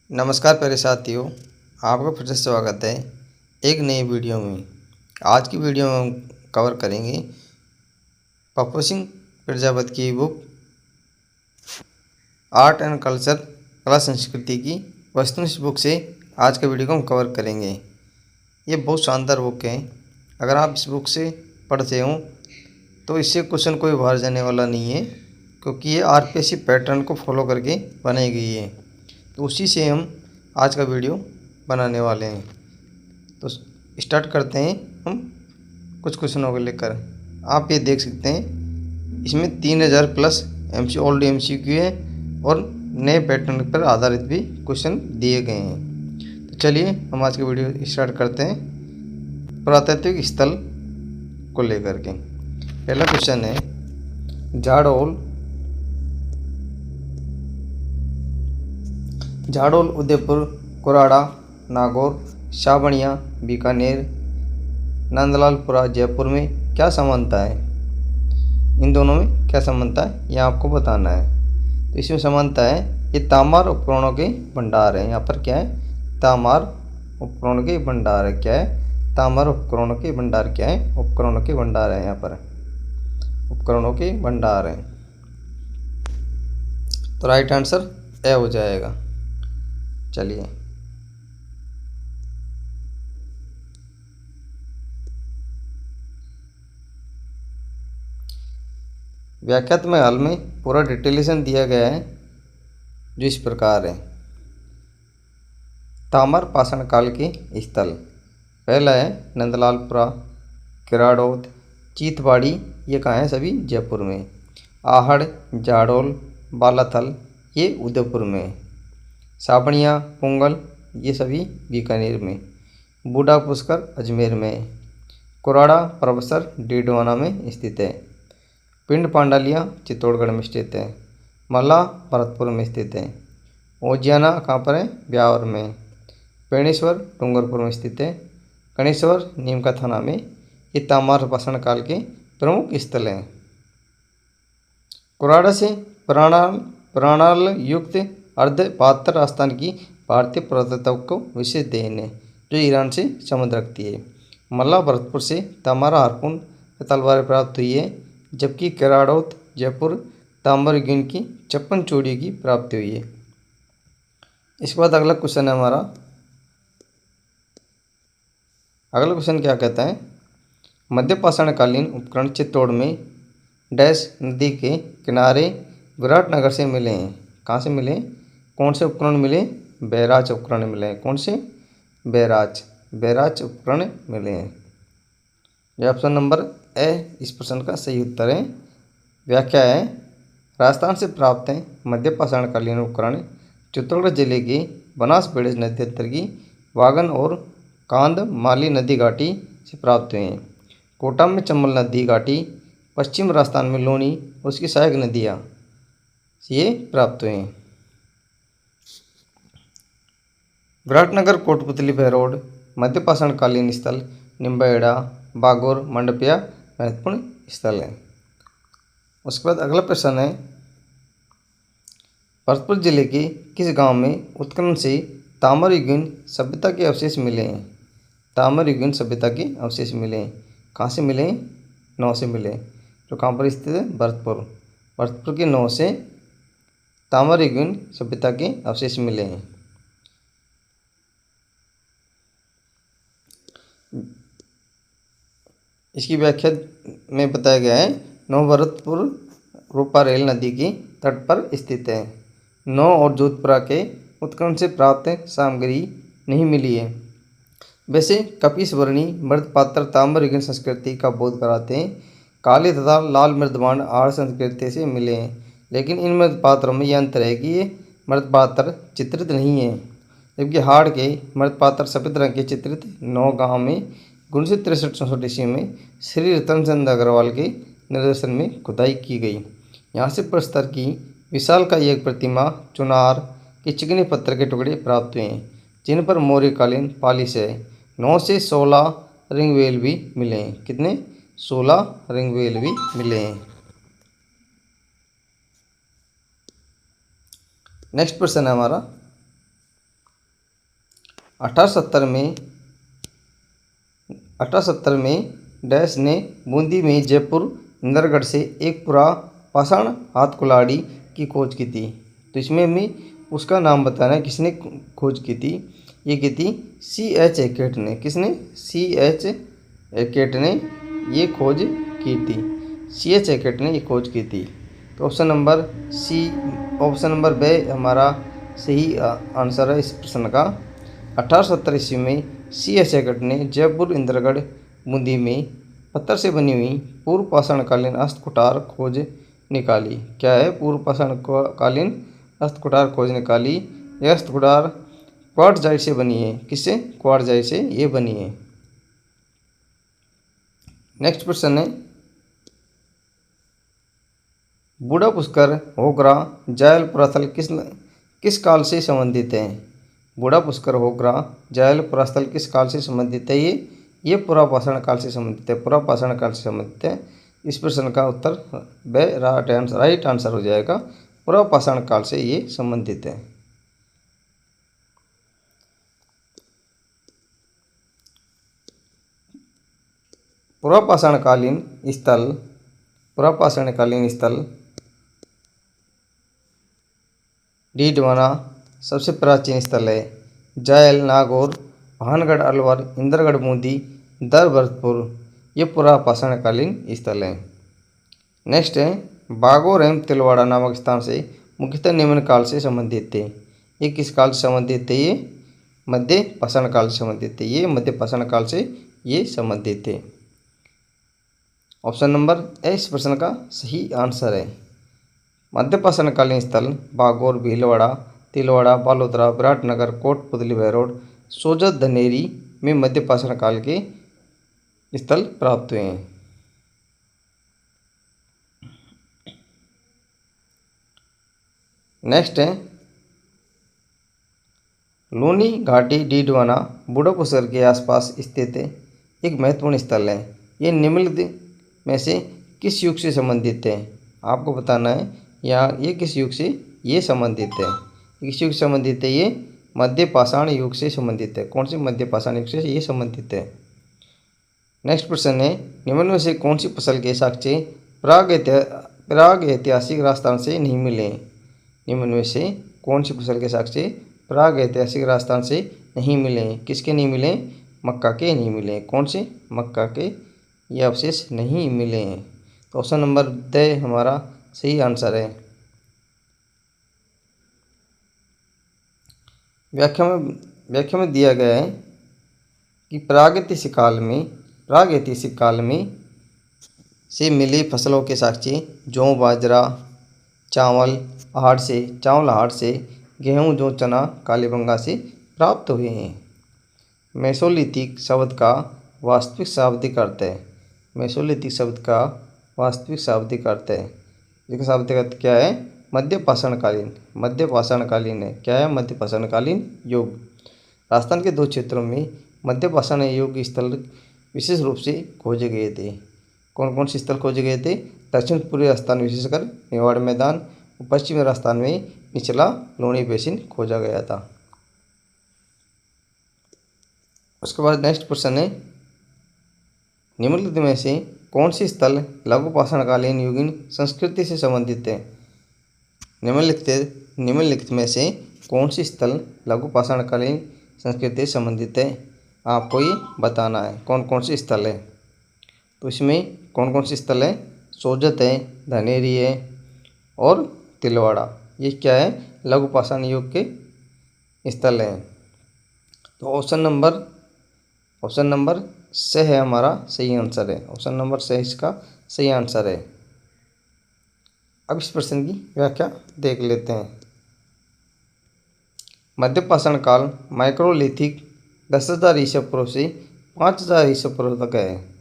नमस्कार प्यारे साथियों, आपका फिर से स्वागत है एक नई वीडियो में। आज की वीडियो में हम कवर करेंगे पप्पू सिंह प्रजापति की बुक आर्ट एंड कल्चर, कला संस्कृति की वस्तु। इस बुक से आज के वीडियो को हम कवर करेंगे। ये बहुत शानदार बुक है। अगर आप इस बुक से पढ़ते हो तो इससे क्वेश्चन कोई बाहर जाने वाला नहीं है, क्योंकि ये आरपीएससी पैटर्न को फॉलो करके बनाई गई है। तो उसी से हम आज का वीडियो बनाने वाले हैं। तो स्टार्ट करते हैं हम कुछ क्वेश्चनों को लेकर। आप ये देख सकते हैं, इसमें 3000 प्लस ओल्ड MCQ है और नए पैटर्न पर आधारित भी क्वेश्चन दिए गए हैं। तो चलिए हम आज की वीडियो स्टार्ट करते हैं पुरातात्विक स्थल को लेकर के। पहला क्वेश्चन है, झाड़ोल उदयपुर, कुराड़ा नागौर, शाबणिया बीकानेर, नंदलालपुरा जयपुर में क्या समानता है? इन दोनों में क्या समानता है यह आपको बताना है। तो इसमें समानता है, ये तामार उपकरणों के भंडार है। यहाँ पर क्या है? तामार उपकरणों के भंडार है। क्या है? तामार उपकरणों के भंडार। क्या है? उपकरणों के भंडार है। यहाँ पर उपकरणों के भंडार है। तो राइट आंसर ए हो जाएगा। चलिए व्याख्यात्मक हल में पूरा डिटेलेशन दिया गया है जो इस प्रकार है। तामर पाषाण काल के स्थल, पहला है नंदलालपुरा, किराड़ौत, चीतवाड़ी, ये कहाँ है? सभी जयपुर में। आहड़, जाडोल, बालाथल, ये उदयपुर में। साबणिया, पुंगल, ये सभी बीकानेर में। बूढ़ा पुष्कर अजमेर में। कुराड़ा परबसर डीडवाना में स्थित है। पिंड पांडालिया चित्तौड़गढ़ में स्थित है। मल्ला भरतपुर में स्थित है। ओजियाना कहाँ पर है? ब्यावर में। पेणेश्वर डूंगरपुर में स्थित है। गणेश्वर नीमका थाना में। ये तामार पाषाण काल के प्रमुख स्थल हैं। कुराड़ा से प्राणाल युक्त अर्ध पात्र स्थान की भारतीय पुरातत्व को विशेष देन है, जो ईरान से संबंध रखती है। मल्ला भरतपुर से तामारा हारपून तलवारें प्राप्त हुई है, जबकि किराड़ौत जयपुर ताम्र युगीन की 56 चूड़ियों की प्राप्ति हुई है। इसके बाद अगला क्वेश्चन है हमारा। अगला क्वेश्चन क्या कहता है? मध्य पाषाणकालीन उपकरण चित्तौड़ में डैश नदी के किनारे विराटनगर से मिले हैं। कहाँ से मिले? कौन से उपकरण मिले? बैराज उपकरण मिले हैं। कौन से? बैराज उपकरण मिले हैं। यह ऑप्शन नंबर ए इस प्रश्न का सही उत्तर है। व्याख्या है, राजस्थान से प्राप्त है मध्य पाषाणकालीन उपकरण चित्तौड़गढ़ जिले के बनास बेड़ज नदी अंतर की वागन और कांद माली नदी घाटी से प्राप्त हुए हैं। कोटा में चंबल नदी घाटी, पश्चिम राजस्थान में लोनी और उसकी सहायक नदियाँ ये प्राप्त हुए हैं। विराटनगर कोटपुतली भैरोड मध्य पाषाणकालीन स्थल निम्बेड़ा बागोर मंडपिया महत्वपूर्ण स्थल है। उसके बाद अगला प्रश्न है, भरतपुर जिले के किस गांव में उत्खनन से ताम्र युगीन सभ्यता के अवशेष मिले हैं? ताम्र युगीन सभ्यता के अवशेष मिले हैं। कहाँ से मिले? नौ से मिले। जो कहाँ पर स्थित है? भरतपुर के नौ से ताम्र युगीन सभ्यता के अवशेष मिले हैं। इसकी व्याख्या में बताया गया है, नौ भरतपुर रूपा रेल नदी की तट पर स्थित है। नौ और जोधपुरा के उत्खनन से प्राप्त सामग्री नहीं मिली है। वैसे कपिसवर्णी मृदपात्र ताम्र युगीन संस्कृति का बोध कराते हैं। काले तथा लाल मृदबांड आर्य संस्कृति से मिले हैं, लेकिन इन मृदपात्रों में यह अंतर है कि ये मृदपात्र चित्रित नहीं है, जबकि हाड़ के मृदपात्र सफेद रंग के चित्रित। 9 गाँव में 1963 ईस्वी में श्री रतन चंद अग्रवाल के निर्देशन में खुदाई की गई। यहाँ से प्रस्तर की विशाल का एक प्रतिमा चुनार के चिकने पत्थर के टुकड़े प्राप्त हुए हैं, जिन पर मौर्यकालीन पालिश है। 9 से 16 रिंगवेल भी मिले हैं। कितने? 16 रिंगवेल भी मिले हैं। नेक्स्ट प्रश्न है हमारा, 1870 में डैश ने बूंदी में जयपुर इंदरगढ़ से एक पूरा पाषाण हाथ कुल्हाड़ी की खोज की थी। तो इसमें हमें उसका नाम बताना है, किसने खोज की थी। ये की थी C.H. हैकेट ने। किसने? C.H. हैकेट ने ये खोज की थी। C.H. हैकेट ने ये खोज की थी। तो ऑप्शन नंबर बे हमारा सही आंसर है इस प्रश्न का। 1870 ईस्वी में C.H. हैकेट ने जयपुर इंदरगढ़ बूंदी में पत्थर से बनी हुई पूर्व पाषाणकालीन हस्तकुठार खोज निकाली। क्या है? पूर्व पाषाणकालीन हस्तकुठार खोज निकाली। यह हस्तकुठार क्वार्ट्जाइट से बनी है। किससे? क्वार्ट्जाइट से ये बनी है। नेक्स्ट प्रश्न है, बूढ़ा पुष्कर, होगरा, जायल पुरास्थल किस काल से संबंधित है? बूढ़ा पुष्कर, होगरा, जायल पुरास्थल किस काल से संबंधित है? ये पुरापाषाण काल से संबंधित है। पुरापाषाण काल से संबंधित है। इस प्रश्न का उत्तर बे राइट आंसर हो जाएगा। पुरापाषाण काल से ये संबंधित है। पुरापाषाणकालीन स्थल डीडवाना सबसे प्राचीन स्थल है। जायल, नागौर, भानगढ़, अलवर, इंदरगढ़, बूंदी, दर भरतपुर ये पुरापाषाणकालीन स्थल हैं। नेक्स्ट है, बागोर एवं तिलवाड़ा नामक स्थान से मुख्यतः निम्न काल से संबंधित थे। ये किस काल से संबंधित थे? ये मध्य पाषाण काल से संबंधित थे। ये मध्य पाषाण काल से ये संबंधित थे। ऑप्शन नंबर ए इस प्रश्न का सही आंसर है। मध्य पाषाणकालीन स्थल बागोर, भीलवाड़ा, तिलवाड़ा, बालोतरा, विराटनगर, कोटपुतली, भैरोड, सोजत, धनेरी में मध्य पाषाण काल के स्थल प्राप्त हुए हैं। नेक्स्ट है, लूनी घाटी डीडवाना बूढ़ा पुष्कर के आसपास स्थित एक महत्वपूर्ण स्थल है। ये निम्नलिखित में से किस युग से संबंधित है? आपको बताना है यहाँ ये किस युग से ये संबंधित है। किस युग से संबंधित है? ये मध्य पाषाण युग से संबंधित है। कौन से मध्य पाषाण युग से ये संबंधित है? नेक्स्ट प्रश्न है, निम्न में से कौन सी फसल के साक्ष्य प्राग ऐतिहासिक राजस्थान से नहीं मिले? निम्न में से कौन सी फसल के साक्ष्य प्राग ऐतिहासिक राजस्थान से नहीं मिले? किसके नहीं मिले? मक्का के नहीं मिले। कौन से? मक्का के ये अवशेष नहीं मिले हैं। तो ऑप्शन नंबर द हमारा सही आंसर है। व्याख्या में दिया गया है कि प्रागैतिहासिक काल में से मिली फसलों के साक्ष्य जौ, बाजरा, चावल आहार से, गेहूँ, जौ, चना, कालीबंगा से प्राप्त हुए हैं। मेसोलिथिक शब्द का वास्तविक शाब्दिक अर्थ है। मेसोलिथिक शब्द का वास्तविक शाब्दिक अर्थ है। इसका शाब्दिक अर्थ क्या है? मध्य पाषाणकालीन है। क्या है? मध्य पाषाणकालीन युग। राजस्थान के दो क्षेत्रों में मध्य पाषाण युग स्थल विशेष रूप से खोजे गए थे। कौन कौन से स्थल खोजे गए थे? दक्षिण पूर्वी राजस्थान विशेषकर मेवाड़ मैदान, पश्चिमी राजस्थान में निचला लूणी बेसिन खोजा गया था। उसके बाद नेक्स्ट प्रश्न है, निम्नलिखित में से कौन सी स्थल लघु पाषाणकालीन युगीन संस्कृति से संबंधित है? निम्नलिखित में से कौन सी स्थल लघु पाषाणकालीन संस्कृति से संबंधित है? आपको ये बताना है कौन कौन सी स्थल है। तो इसमें कौन कौन सी स्थल है? सोजत है, धनेरी है और तिलवाड़ा। ये क्या है? लघु पाषाण युग के स्थल हैं। तो ऑप्शन नंबर से है हमारा सही आंसर है। ऑप्शन नंबर से इसका सही आंसर है। अब इस प्रश्न की व्याख्या देख लेते हैं। मध्य पाषाण काल माइक्रोलिथिक 10,000 ईसा पूर्व से 5,000 ईसा पूर्व तक है,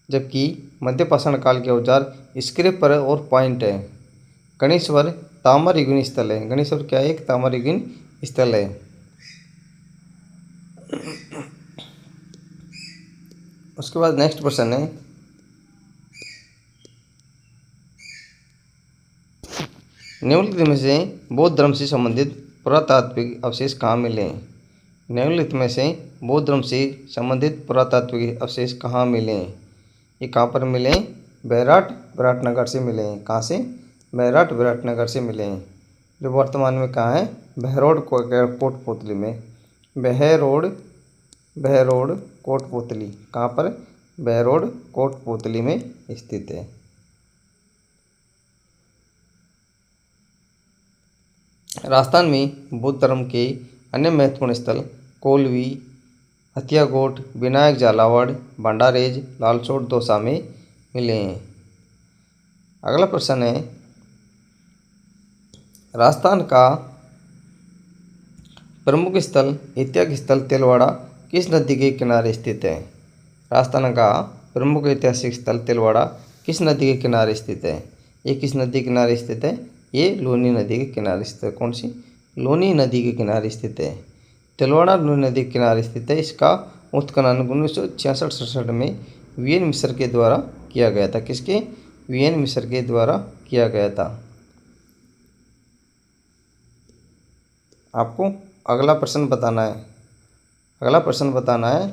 जबकि मध्य पाषाण काल के औजार स्क्रेपर और पॉइंट है। गणेश्वर ताम्रयुगीन स्थल है। गणेश्वर क्या है? एक ताम्रयुगीन स्थल है। उसके बाद नेक्स्ट प्रश्न है, निम्नलिखित में से बौद्ध धर्म से संबंधित पुरातात्विक अवशेष कहाँ मिले हैं? निम्नलिखित में से बौद्ध धर्म से संबंधित पुरातात्विक अवशेष कहाँ मिले हैं? ये कहाँ पर मिले हैं? बैराट विराटनगर से मिले हैं। कहाँ से? बैराट विराटनगर से मिले हैं, जो वर्तमान में कहाँ है? बहरोड कोटपुतली में। बहरोड कोटपुतली कहाँ पर? बहरोड कोटपुतली में स्थित है। राजस्थान में बौद्ध धर्म के अन्य महत्वपूर्ण स्थल कोलवी, हथियाकोट, विनायक झालावाड़, भंडारेज, लालसोट दौसा में मिले हैं। अगला प्रश्न है, राजस्थान का प्रमुख स्थल ऐतिहासिक स्थल तिलवाड़ा किस नदी के किनारे स्थित है? राजस्थान का प्रमुख ऐतिहासिक स्थल तिलवाड़ा किस नदी के किनारे स्थित है? ये किस नदी के किनारे स्थित है? ये लूनी नदी के किनारे स्थित है। कौन सी? लूनी नदी के किनारे स्थित है। तिलवाड़ा लूनी नदी के किनारे स्थित है। इसका उत्खनन 1966-67 में वीएन मिश्र के द्वारा किया गया था। किसके? वीएन मिश्र के द्वारा किया गया था। आपको अगला प्रश्न बताना है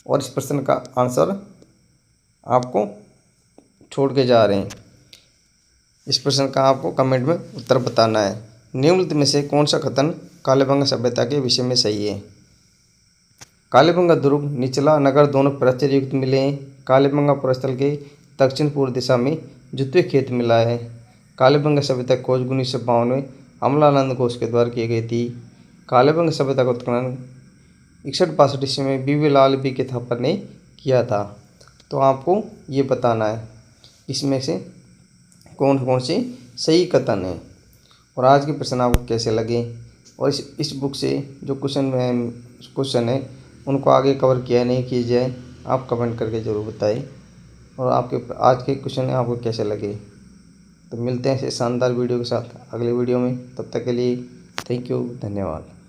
और इस प्रश्न का आंसर आपको छोड़ के जा रहे हैं। इस प्रश्न का आपको कमेंट में उत्तर बताना है। निम्नलिखित में से कौन सा कथन कालीबंगा सभ्यता के विषय में सही है? कालीबंगा दुर्ग, निचला नगर दोनों प्राचीर युक्त मिले हैं। कालीबंगा पुरस्थल के दक्षिण पूर्व दिशा में जुत्वे खेत मिला है। कालीबंगा सभ्यता की खोज 1952 में अमलानंद घोष के द्वारा की गई थी। कालीबंगा सभ्यता का उत्खनन 61-62 ईस्वी में बीवी लाल बी के थापर ने किया था। तो आपको ये बताना है इसमें से कौन कौन से सही कथन है। और आज के प्रश्न आपको कैसे लगे, और इस बुक से जो क्वेश्चन है उनको आगे कवर किया नहीं किया जाए, आप कमेंट करके ज़रूर बताएं। और आपके आज के क्वेश्चन आपको कैसे लगे। तो मिलते हैं ऐसे शानदार वीडियो के साथ अगले वीडियो में। तब तक के लिए थैंक यू, धन्यवाद।